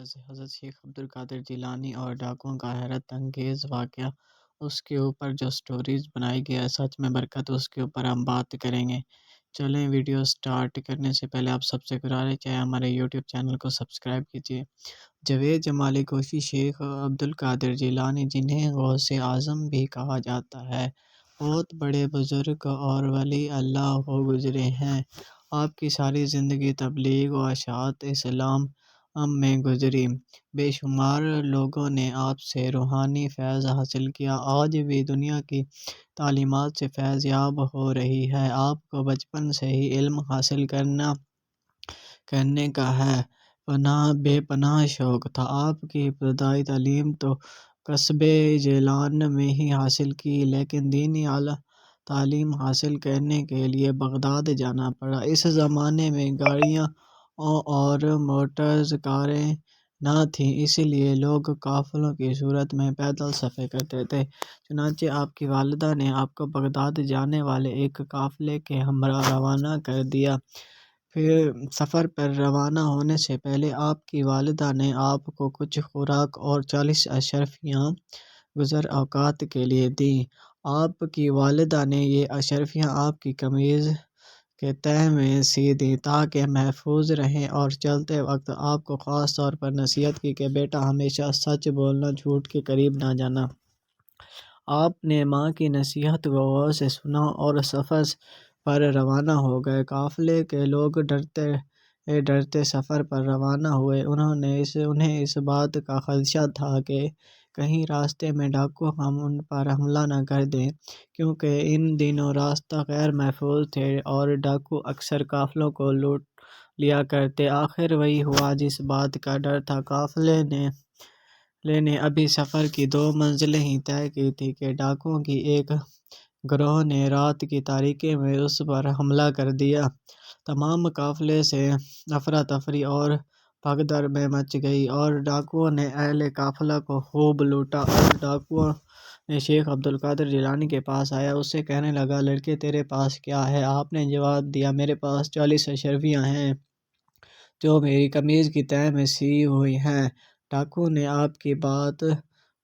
سے حضرت شیخ عبدالقادر جیلانی اور ڈاکوؤں کا حیرت انگیز واقعہ، اس کے اوپر جو سٹوریز بنائی گئی ہے، سچ میں برکت، اس کے اوپر ہم بات کریں گے۔ چلیں ویڈیو سٹارٹ کرنے سے پہلے آپ سب سے گزارش ہے ہمارے یوٹیوب چینل کو سبسکرائب کیجیے۔ جاوید جمالی کوشی شیخ عبدالقادر جیلانی، جنہیں غوث اعظم بھی کہا جاتا ہے، بہت بڑے بزرگ اور ولی اللہ ہو گزرے ہیں۔ آپ کی ساری زندگی تبلیغ و اشاعت اسلام میں گزری۔ بے شمار لوگوں نے آپ سے روحانی فیض حاصل کیا، آج بھی دنیا کی تعلیمات سے فیض یاب ہو رہی ہے۔ آپ کو بچپن سے ہی علم حاصل کرنے کا بے پناہ شوق تھا۔ آپ کی ابتدائی تعلیم تو قصبے جیلان میں ہی حاصل کی، لیکن دینی اعلیٰ تعلیم حاصل کرنے کے لیے بغداد جانا پڑا۔ اس زمانے میں گاڑیاں اور موٹر کاریں نہ تھیں، اس لیے لوگ قافلوں کی صورت میں پیدل سفر کرتے تھے۔ چنانچہ آپ کی والدہ نے آپ کو بغداد جانے والے ایک قافلے کے ہمراہ روانہ کر دیا۔ پھر سفر پر روانہ ہونے سے پہلے آپ کی والدہ نے آپ کو کچھ خوراک اور 40 اشرفیاں گزر اوقات کے لیے دیں۔ آپ کی والدہ نے یہ اشرفیاں آپ کی قمیض کے تہہ میں سی دیں تاکہ محفوظ رہیں، اور چلتے وقت آپ کو خاص طور پر نصیحت کی کہ بیٹا ہمیشہ سچ بولنا، جھوٹ کے قریب نہ جانا۔ آپ نے ماں کی نصیحت کو غور سے سنا اور سفر پر روانہ ہو گئے۔ قافلے کے لوگ ڈرتے ڈرتے سفر پر روانہ ہوئے۔ انہیں اس بات کا خدشہ تھا کہ کہیں راستے میں ڈاکو ان پر حملہ نہ کر دیں، کیونکہ ان دنوں راستہ غیر محفوظ تھے اور ڈاکو اکثر قافلوں کو لوٹ لیا کرتے۔ آخر وہی ہوا جس بات کا ڈر تھا۔ قافلے نے ابھی سفر کی 2 منزلیں ہی طے کی تھیں کہ ڈاکوؤں کی ایک گروہ نے رات کی تاریکی میں اس پر حملہ کر دیا۔ تمام قافلے سے افراتفری اور بھگدڑ مچ گئی اور ڈاکوؤں نے اہل قافلہ کو خوب لوٹا۔ اور ڈاکوؤں نے شیخ عبدالقادر جیلانی کے پاس آیا، اس سے کہنے لگا، لڑکے تیرے پاس کیا ہے؟ آپ نے جواب دیا، میرے پاس 40 اشرفیاں ہیں جو میری قمیض کی تہہ میں سی ہوئی ہیں۔ ڈاکو نے آپ کی بات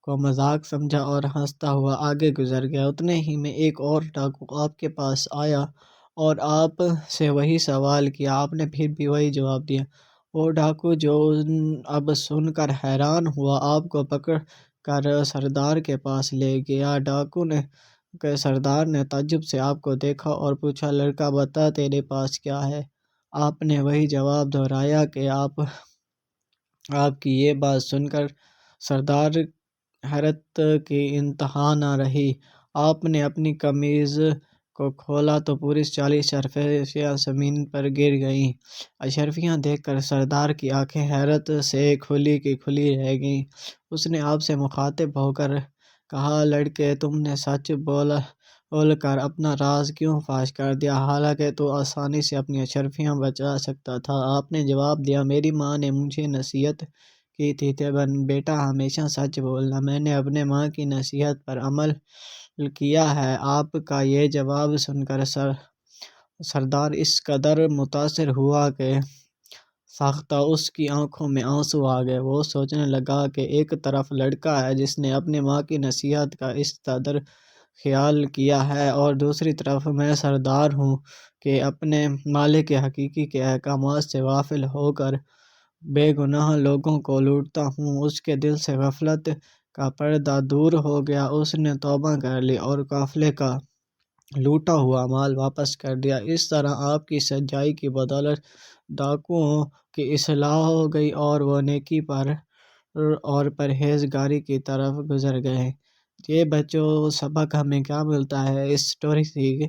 کو مذاق سمجھا اور ہنستا ہوا آگے گزر گیا۔ اتنے ہی میں ایک اور ڈاکو آپ کے پاس آیا اور آپ سے وہی سوال کیا۔ آپ نے پھر بھی وہی جواب دیا۔ وہ ڈاکو جو اب سن کر حیران ہوا، آپ کو پکڑ کر سردار کے پاس لے گیا۔ ڈاکو کے سردار نے تعجب سے آپ کو دیکھا اور پوچھا، لڑکا بتا تیرے پاس کیا ہے؟ آپ نے وہی جواب دہرایا کہ آپ کی یہ بات سن کر سردار حیرت کی انتہا نہ رہی۔ آپ نے اپنی قمیض کو کھولا تو پوری 40 اشرفیاں زمین پر گر گئیں۔ اشرفیاں دیکھ کر سردار کی آنکھیں حیرت سے کھلی کی کھلی رہ گئیں۔ اس نے آپ سے مخاطب ہو کر کہا، لڑکے تم نے سچ بول کر اپنا راز کیوں فاش کر دیا، حالانکہ تو آسانی سے اپنی اشرفیاں بچا سکتا تھا؟ آپ نے جواب دیا، میری ماں نے مجھے نصیحت کی تھی بیٹا ہمیشہ سچ بولنا، میں نے اپنے ماں کی نصیحت پر عمل کیا ہے۔ آپ کا یہ جواب سن کر سردار اس قدر متاثر ہوا کہ ساختہ اس کی آنکھوں میں آنسو آ گئے۔ وہ سوچنے لگا کہ ایک طرف لڑکا ہے جس نے اپنی ماں کی نصیحت کا اس قدر خیال کیا ہے، اور دوسری طرف میں سردار ہوں کہ اپنے مالک حقیقی کے احکامات سے غافل ہو کر بے گناہ لوگوں کو لوٹتا ہوں۔ اس کے دل سے غفلت کا پردہ دور ہو گیا، اس نے توبہ کر لی اور قافلے کا لوٹا ہوا مال واپس کر دیا۔ اس طرح آپ کی سچائی کی بدولت ڈاکوؤں کی اصلاح ہو گئی اور وہ نیکی اور پرہیزگاری کی طرف گزر گئے۔ یہ بچوں سبق ہمیں کیا ملتا ہے اس سٹوری سے؟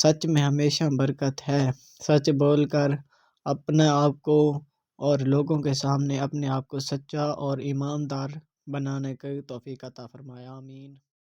سچ میں ہمیشہ برکت ہے۔ سچ بول کر اپنے آپ کو اور لوگوں کے سامنے اپنے آپ کو سچا اور ایماندار بنانے کی توفیق عطا فرمائے، آمین۔